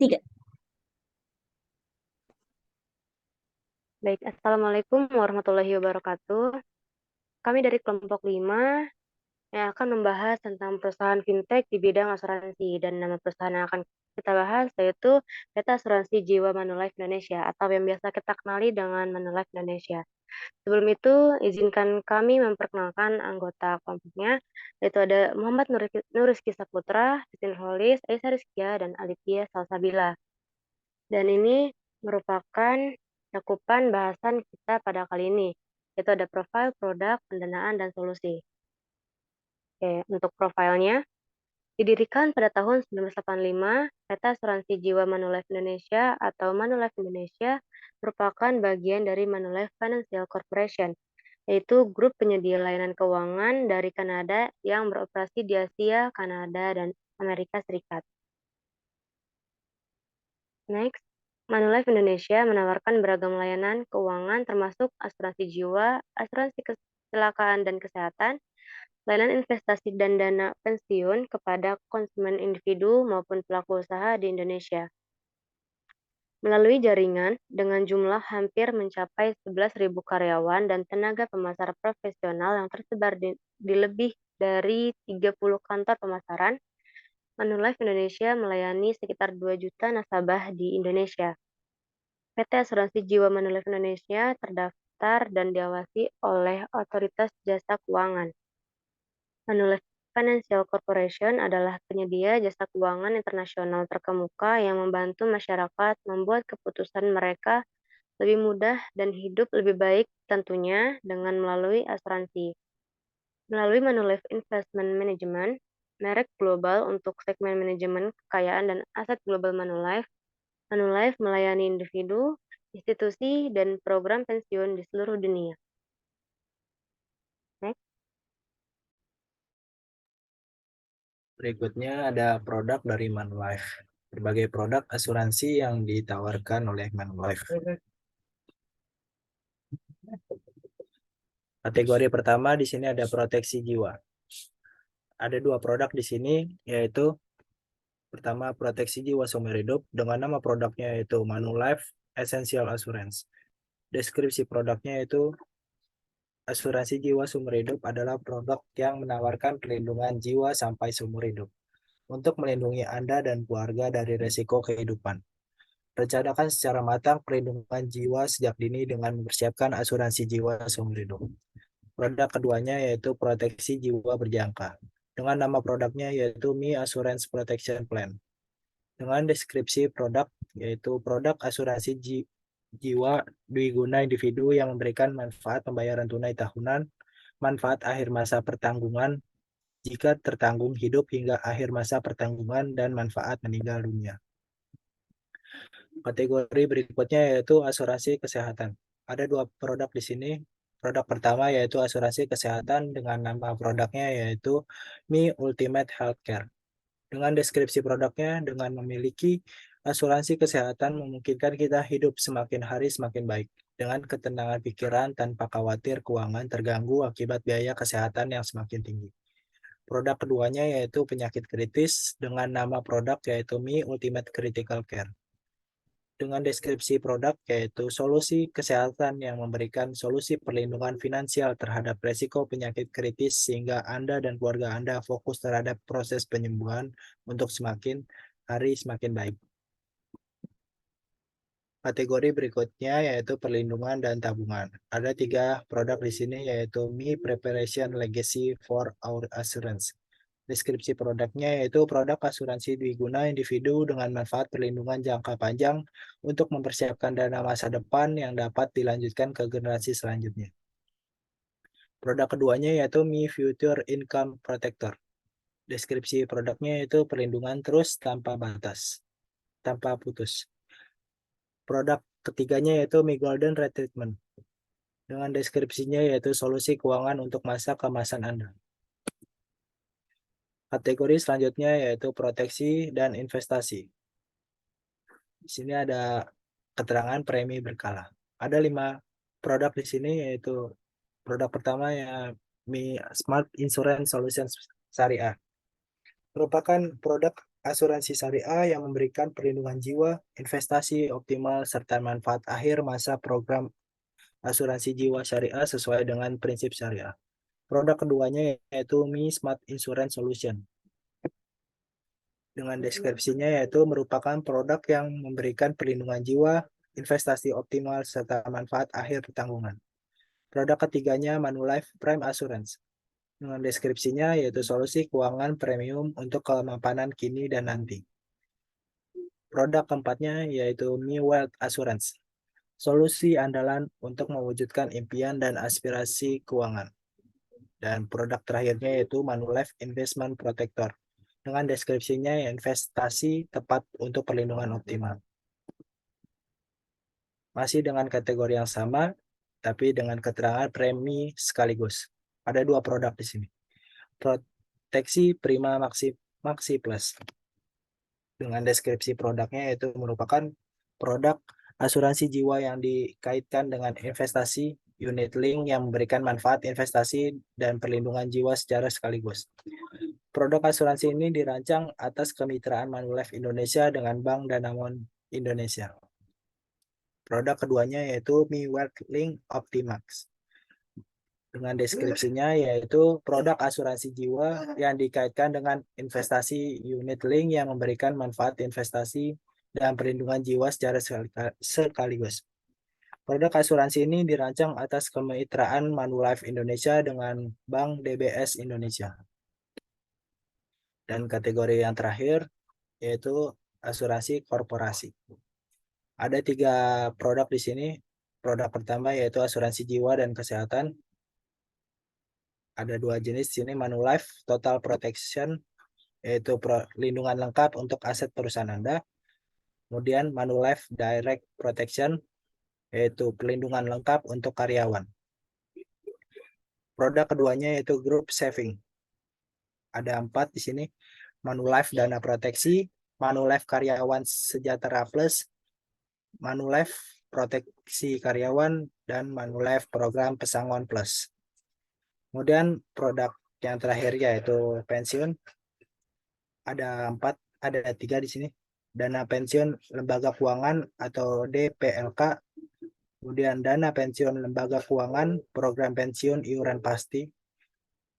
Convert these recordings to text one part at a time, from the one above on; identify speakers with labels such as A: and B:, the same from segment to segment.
A: 3. Baik, Assalamualaikum warahmatullahi wabarakatuh. Kami dari kelompok 5 yang akan membahas tentang perusahaan fintech di bidang asuransi, dan nama perusahaan yang akan kita bahas yaitu PT Asuransi Jiwa Manulife Indonesia atau yang biasa kita kenali dengan Manulife Indonesia. Sebelum itu, izinkan kami memperkenalkan anggota kelompoknya, yaitu ada Muhammad Nurizky Saputra, Titin Holis, Aisyah Rizkia, dan Alipia Salsabila. Dan ini merupakan cakupan bahasan kita pada kali ini, yaitu ada profil, produk, pendanaan, dan solusi. Oke, untuk profilnya, didirikan pada tahun 1985, PT Asuransi Jiwa Manulife Indonesia atau Manulife Indonesia merupakan bagian dari Manulife Financial Corporation, yaitu grup penyedia layanan keuangan dari Kanada yang beroperasi di Asia, Kanada, dan Amerika Serikat. Next, Manulife Indonesia menawarkan beragam layanan keuangan termasuk asuransi jiwa, asuransi kecelakaan dan kesehatan, layanan investasi dan dana pensiun kepada konsumen individu maupun pelaku usaha di Indonesia. Melalui jaringan dengan jumlah hampir mencapai 11.000 karyawan dan tenaga pemasar profesional yang tersebar di lebih dari 30 kantor pemasaran, Manulife Indonesia melayani sekitar 2 juta nasabah di Indonesia. PT Asuransi Jiwa Manulife Indonesia terdaftar dan diawasi oleh Otoritas Jasa Keuangan. Manulife Financial Corporation adalah penyedia jasa keuangan internasional terkemuka yang membantu masyarakat membuat keputusan mereka lebih mudah dan hidup lebih baik, tentunya dengan melalui asuransi. Melalui Manulife Investment Management, merek global untuk segmen manajemen kekayaan dan aset global Manulife, Manulife melayani individu, institusi, dan program pensiun di seluruh dunia. Next.
B: Berikutnya ada produk dari Manulife. Berbagai produk asuransi yang ditawarkan oleh Manulife. Kategori pertama di sini ada proteksi jiwa. Ada 2 produk di sini, yaitu pertama proteksi jiwa seumur hidup dengan nama produknya yaitu Manulife Essential Assurance. Deskripsi produknya yaitu asuransi jiwa seumur hidup adalah produk yang menawarkan perlindungan jiwa sampai seumur hidup untuk melindungi Anda dan keluarga dari resiko kehidupan. Rencanakan secara matang perlindungan jiwa sejak dini dengan mempersiapkan asuransi jiwa seumur hidup. Produk keduanya yaitu proteksi jiwa berjangka. Dengan nama produknya yaitu Mi Assurance Protection Plan. Dengan deskripsi produk yaitu produk asuransi jiwa dwiguna individu yang memberikan manfaat pembayaran tunai tahunan, manfaat akhir masa pertanggungan jika tertanggung hidup hingga akhir masa pertanggungan, dan manfaat meninggal dunia. Kategori berikutnya yaitu asuransi kesehatan. Ada 2 produk di sini. Produk pertama yaitu asuransi kesehatan dengan nama produknya yaitu Mi Ultimate Healthcare. Dengan deskripsi produknya, dengan memiliki asuransi kesehatan memungkinkan kita hidup semakin hari semakin baik, dengan ketenangan pikiran tanpa khawatir keuangan terganggu akibat biaya kesehatan yang semakin tinggi. Produk keduanya yaitu penyakit kritis dengan nama produk yaitu Mi Ultimate Critical Care. Dengan deskripsi produk yaitu solusi kesehatan yang memberikan solusi perlindungan finansial terhadap resiko penyakit kritis sehingga Anda dan keluarga Anda fokus terhadap proses penyembuhan untuk semakin hari semakin baik. Kategori berikutnya yaitu perlindungan dan tabungan. Ada 3 produk di sini yaitu Mi Preparation Legacy for Our Assurance. Deskripsi produknya yaitu produk asuransi dwiguna individu dengan manfaat perlindungan jangka panjang untuk mempersiapkan dana masa depan yang dapat dilanjutkan ke generasi selanjutnya. Produk keduanya yaitu Mi Future Income Protector. Deskripsi produknya yaitu perlindungan terus tanpa batas, tanpa putus. Produk ketiganya yaitu Mi Golden Retreatment. Dengan deskripsinya yaitu solusi keuangan untuk masa keemasan Anda. Kategori selanjutnya yaitu proteksi dan investasi. Di sini ada keterangan premi berkala. Ada 5 produk di sini yaitu produk pertama ya Mi Smart Insurance Solutions Syariah. Merupakan produk asuransi syariah yang memberikan perlindungan jiwa, investasi optimal, serta manfaat akhir masa program asuransi jiwa syariah sesuai dengan prinsip syariah. Produk keduanya yaitu Mi Smart Insurance Solution. Dengan deskripsinya yaitu merupakan produk yang memberikan perlindungan jiwa, investasi optimal, serta manfaat akhir tanggungan. Produk ketiganya Manulife Prime Assurance. Dengan deskripsinya yaitu solusi keuangan premium untuk kemapanan kini dan nanti. Produk keempatnya yaitu Mi Wealth Assurance. Solusi andalan untuk mewujudkan impian dan aspirasi keuangan. Dan produk terakhirnya yaitu Manulife Investment Protector. Dengan deskripsinya investasi tepat untuk perlindungan optimal. Masih dengan kategori yang sama, tapi dengan keterangan premi sekaligus. Ada dua produk di sini. Proteksi Prima Maxi Plus. Dengan deskripsi produknya yaitu merupakan produk asuransi jiwa yang dikaitkan dengan investasi unit link yang memberikan manfaat investasi dan perlindungan jiwa secara sekaligus. Produk asuransi ini dirancang atas kemitraan Manulife Indonesia dengan Bank Danamon Indonesia. Produk keduanya yaitu Mi Wealth Link Optimax. Dengan deskripsinya yaitu produk asuransi jiwa yang dikaitkan dengan investasi unit link yang memberikan manfaat investasi dan perlindungan jiwa secara sekaligus. Produk asuransi ini dirancang atas kemitraan Manulife Indonesia dengan Bank DBS Indonesia. Dan kategori yang terakhir yaitu asuransi korporasi. Ada 3 produk di sini. Produk pertama yaitu asuransi jiwa dan kesehatan. Ada 2 jenis di sini, Manulife Total Protection, yaitu perlindungan lengkap untuk aset perusahaan Anda. Kemudian Manulife Direct Protection, yaitu perlindungan lengkap untuk karyawan. Produk keduanya yaitu Group Saving. Ada 4 di sini. Manulife Dana Proteksi, Manulife Karyawan Sejahtera Plus, Manulife Proteksi Karyawan, dan Manulife Program Pesangon Plus. Kemudian produk yang terakhir yaitu pensiun. Ada 3 di sini. Dana pensiun lembaga keuangan atau DPLK, kemudian dana pensiun lembaga keuangan, program pensiun iuran pasti,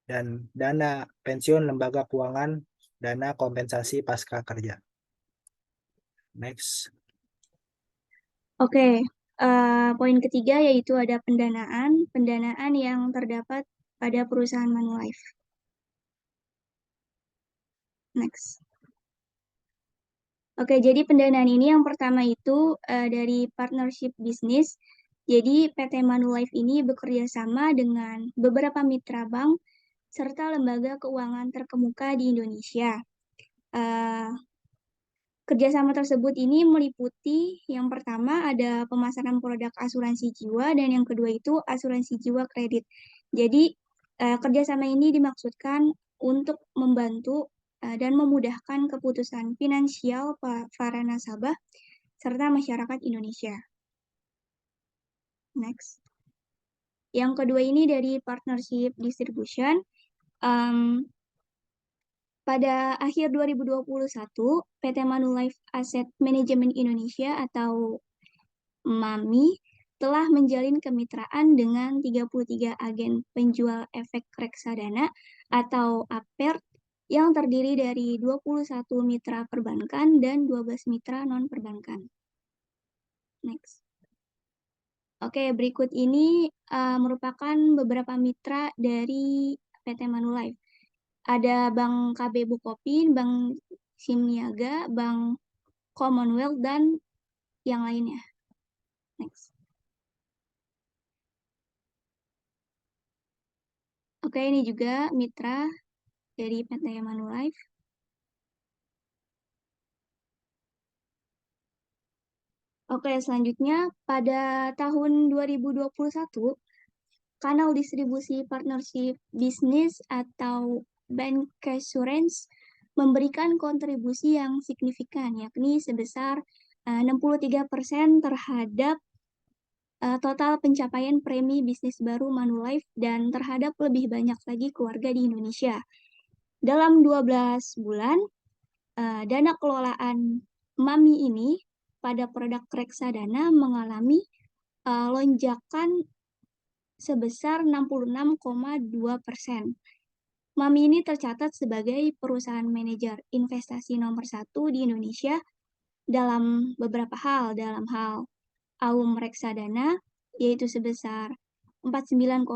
B: dan dana pensiun lembaga keuangan, dana kompensasi pasca kerja. Next.
C: Oke, poin ketiga yaitu ada pendanaan yang terdapat pada perusahaan Manulife. Next. Oke, jadi pendanaan ini yang pertama itu dari partnership bisnis. Jadi PT Manulife ini bekerja sama dengan beberapa mitra bank serta lembaga keuangan terkemuka di Indonesia. Kerjasama tersebut ini meliputi yang pertama ada pemasaran produk asuransi jiwa dan yang kedua itu asuransi jiwa kredit. Jadi kerjasama ini dimaksudkan untuk membantu dan memudahkan keputusan finansial para nasabah serta masyarakat Indonesia. Next. Yang kedua ini dari partnership distribution. Pada akhir 2021, PT Manulife Asset Management Indonesia atau MAMI telah menjalin kemitraan dengan 33 agen penjual efek reksadana atau APER yang terdiri dari 21 mitra perbankan dan 12 mitra non-perbankan. Next. Oke, berikut ini merupakan beberapa mitra dari PT Manulife. Ada Bank KB Bukopin, Bank Simniaga, Bank Commonwealth, dan yang lainnya. Next. Oke, ini juga mitra dari PT Manulife. Oke, selanjutnya pada tahun 2021, kanal distribusi partnership bisnis atau bancassurance memberikan kontribusi yang signifikan, yakni sebesar 63% terhadap total pencapaian premi bisnis baru Manulife dan terhadap lebih banyak lagi keluarga di Indonesia. Dalam 12 bulan, dana kelolaan MAMI ini pada produk reksadana mengalami lonjakan sebesar 66,2%. MAMI ini tercatat sebagai perusahaan manajer investasi nomor 1 di Indonesia dalam beberapa hal, dalam hal AUM reksadana, yaitu sebesar 49,4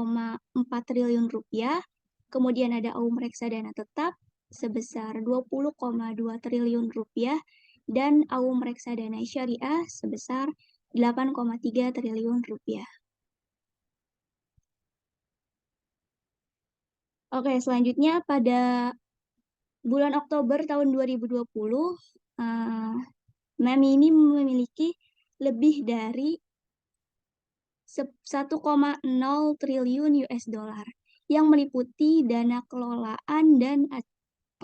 C: triliun rupiah, kemudian ada AUM reksadana tetap sebesar 20,2 triliun rupiah, dan AUM reksadana syariah sebesar 8,3 triliun rupiah. Oke, selanjutnya pada bulan Oktober tahun 2020, MAMI ini memiliki lebih dari 1,0 triliun US dollar yang meliputi dana kelolaan dan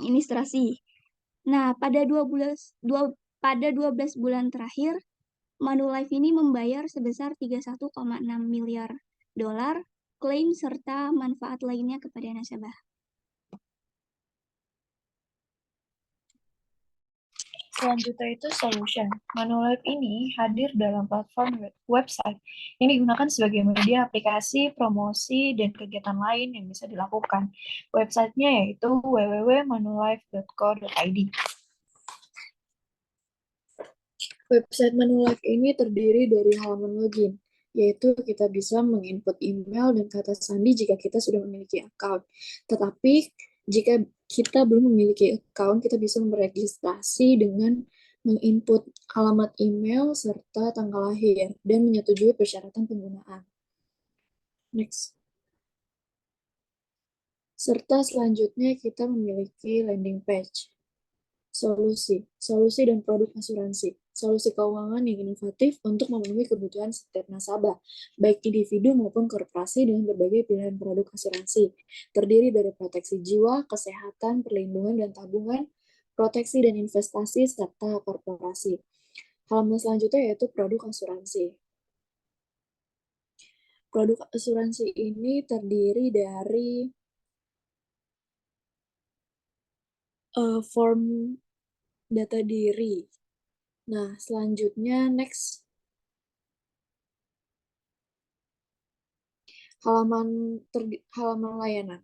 C: administrasi. Nah, pada 12 bulan terakhir, Manulife ini membayar sebesar 31,6 miliar dolar klaim serta manfaat lainnya kepada nasabah.
D: Selanjutnya itu solution. Manulife ini hadir dalam platform website yang digunakan sebagai media aplikasi, promosi, dan kegiatan lain yang bisa dilakukan. Websitenya yaitu www.manulife.co.id. Website Manulife ini terdiri dari halaman login, yaitu kita bisa menginput email dan kata sandi jika kita sudah memiliki account. Tetapi jika kita belum memiliki account, kita bisa meregistrasi dengan menginput alamat email serta tanggal lahir dan menyetujui persyaratan penggunaan. Next. Serta selanjutnya kita memiliki landing page. Solusi dan produk asuransi. Solusi keuangan yang inovatif untuk memenuhi kebutuhan setiap nasabah, baik individu maupun korporasi dengan berbagai pilihan produk asuransi. Terdiri dari proteksi jiwa, kesehatan, perlindungan dan tabungan, proteksi dan investasi, serta korporasi. Halaman selanjutnya yaitu produk asuransi. Produk asuransi ini terdiri dari form data diri. Nah, selanjutnya next. Halaman layanan.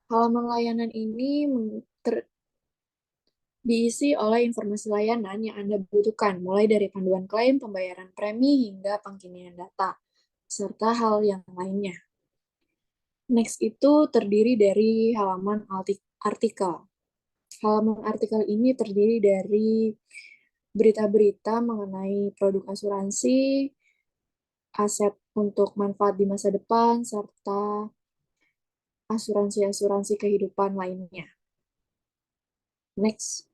D: Halaman layanan ini diisi oleh informasi layanan yang Anda butuhkan, mulai dari panduan klaim, pembayaran premi, hingga pengkinian data, serta hal yang lainnya. Next itu terdiri dari halaman artikel. Halaman artikel ini terdiri dari berita-berita mengenai produk asuransi, aset untuk manfaat di masa depan, serta asuransi-asuransi kehidupan lainnya. Next.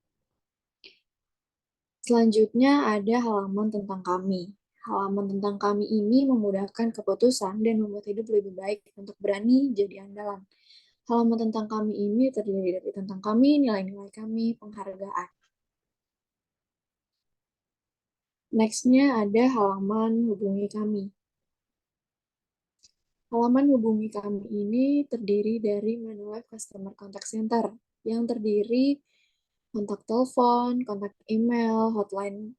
D: Selanjutnya ada halaman tentang kami. Halaman tentang kami ini memudahkan keputusan dan membuat hidup lebih baik untuk berani jadi andalan. Halaman tentang kami ini terdiri dari tentang kami, nilai-nilai kami, penghargaan. Next-nya ada halaman hubungi kami. Halaman hubungi kami ini terdiri dari Manulife Customer Contact Center yang terdiri kontak telepon, kontak email, hotline,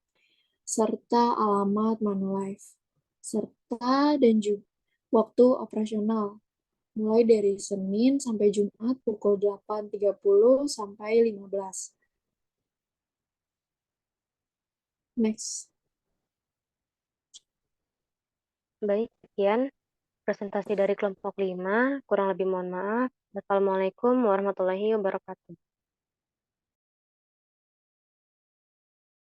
D: serta alamat Manulife, serta dan juga waktu operasional, mulai dari Senin sampai Jumat pukul 8.30 sampai 15. Next.
A: Baik, sekian presentasi dari kelompok 5. Kurang lebih mohon maaf. Wassalamualaikum warahmatullahi wabarakatuh.